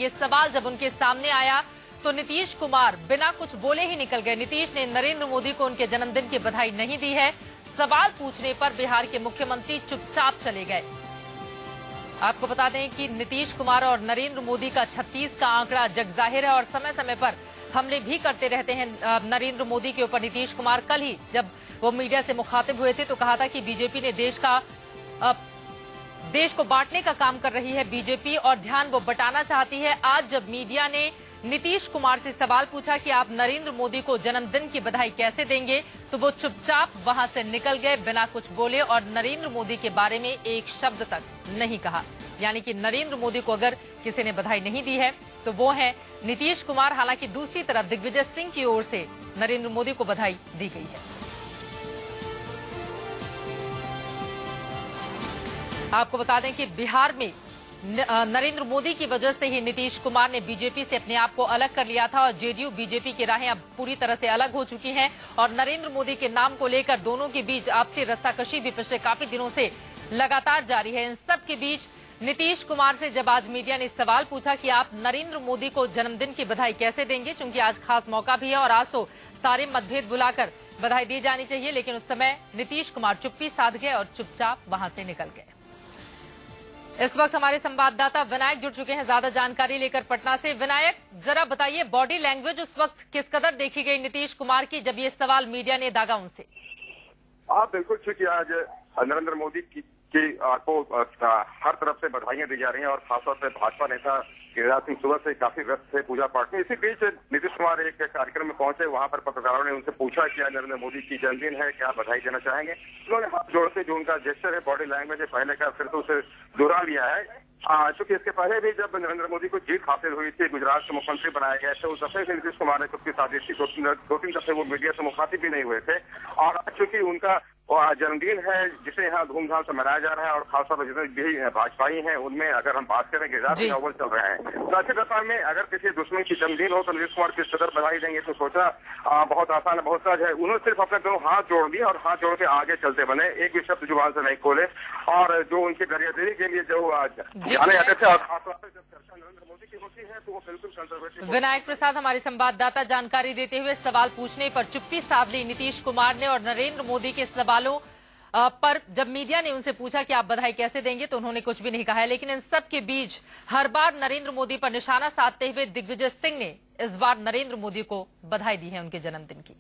ये सवाल जब उनके सामने आया तो नीतीश कुमार बिना कुछ बोले ही निकल गए। नीतीश ने नरेंद्र मोदी को उनके जन्मदिन की बधाई नहीं दी है। सवाल पूछने पर बिहार के मुख्यमंत्री चुपचाप चले गए। आपको बता दें कि नीतीश कुमार और नरेंद्र मोदी का 36 का आंकड़ा जगजाहिर है और समय समय पर हमले भी करते रहते हैं नरेंद्र मोदी के ऊपर। नीतीश कुमार कल ही जब वो मीडिया से मुखातिब हुए थे तो कहा था कि बीजेपी ने देश को बांटने का काम कर रही है बीजेपी और ध्यान वो बटाना चाहती है। आज जब मीडिया ने नीतीश कुमार से सवाल पूछा कि आप नरेंद्र मोदी को जन्मदिन की बधाई कैसे देंगे तो वो चुपचाप वहां से निकल गए, बिना कुछ बोले और नरेंद्र मोदी के बारे में एक शब्द तक नहीं कहा। यानी कि नरेंद्र मोदी को अगर किसी ने बधाई नहीं दी है तो वो है नीतीश कुमार। हालांकि दूसरी तरफ दिग्विजय सिंह की ओर से नरेंद्र मोदी को बधाई दी गई है। आपको बता दें कि बिहार में नरेंद्र मोदी की वजह से ही नीतीश कुमार ने बीजेपी से अपने आप को अलग कर लिया था और जेडीयू बीजेपी की राहें अब पूरी तरह से अलग हो चुकी हैं और नरेंद्र मोदी के नाम को लेकर दोनों के बीच आपसी रस्साकशी भी पिछले काफी दिनों से लगातार जारी है। इन सब के बीच नीतीश कुमार से जब आज मीडिया ने सवाल पूछा कि आप नरेंद्र मोदी को जन्मदिन की बधाई कैसे देंगे, चूंकि आज खास मौका भी है और आज तो सारे मतभेद बुलाकर बधाई दी जानी चाहिए, लेकिन उस समय नीतीश कुमार चुप्पी साध गए और चुपचाप वहां से निकल गए। इस वक्त हमारे संवाददाता विनायक जुड़ चुके हैं ज्यादा जानकारी लेकर पटना से। विनायक, जरा बताइए बॉडी लैंग्वेज उस वक्त किस कदर देखी गई नीतीश कुमार की जब ये सवाल मीडिया ने दागा उनसे? बिल्कुल, चूंकि आज नरेंद्र मोदी की को हर तरफ से बधाइयां दी जा रही हैं और खासतौर से भाजपा नेता गिरिराज सिंह सुबह से काफी व्यस्त थे पूजा पाठ में। इसी बीच नीतीश कुमार एक कार्यक्रम में पहुंचे, वहां पर पत्रकारों ने उनसे पूछा कि नरेंद्र मोदी की जन्मदिन है, क्या बधाई देना चाहेंगे। उन्होंने हाथ जोड़ते जो उनका जेस्चर है, बॉडी लैंग्वेज है, पहले का फिर तो उसे दोहरा लिया है। चूंकि इसके पहले भी जब नरेंद्र मोदी को जीत हासिल हुई थी, गुजरात के मुख्यमंत्री बनाए गए थे, उस दफे से नीतीश कुमार ने खुद की साजिश की। दो तीन दफे वो मीडिया से मुखातिब भी नहीं हुए थे और आज चूंकि उनका जन्मदिन है जिसे यहाँ धूमधाम से मनाया जा रहा है और खासतौर पर जितने भी भाजपाई हैं उनमें अगर हम बात करें गिरिराज सिंह अव्वल चल रहे हैं, तो अच्छी दफा में अगर किसी दुश्मन की जन्मदिन हो तो नीतीश कुमार किस कदर बधाई देंगे तो सोचा बहुत आसान है, बहुत सहज है। उन्होंने सिर्फ अपने दोनों हाथ जोड़ दिए और हाथ जोड़ के आगे चलते बने, एक भी शब्द जुबान से नहीं खोले और जो उनकी गरियादगी के लिए जो जाने जाते थे और खासतौर पर जब चर्चा नरेंद्र मोदी की होती है तो वो बिल्कुल कंजर्वेटिव। विनायक प्रसाद हमारे संवाददाता जानकारी देते हुए सवाल पूछने पर चुप्पी साध ली नीतीश कुमार ने और नरेंद्र मोदी के सवालों पर जब मीडिया ने उनसे पूछा कि आप बधाई कैसे देंगे तो उन्होंने कुछ भी नहीं कहा है। लेकिन इन सब के बीच हर बार नरेंद्र मोदी पर निशाना साधते हुए दिग्विजय सिंह ने इस बार नरेंद्र मोदी को बधाई दी है उनके जन्मदिन की।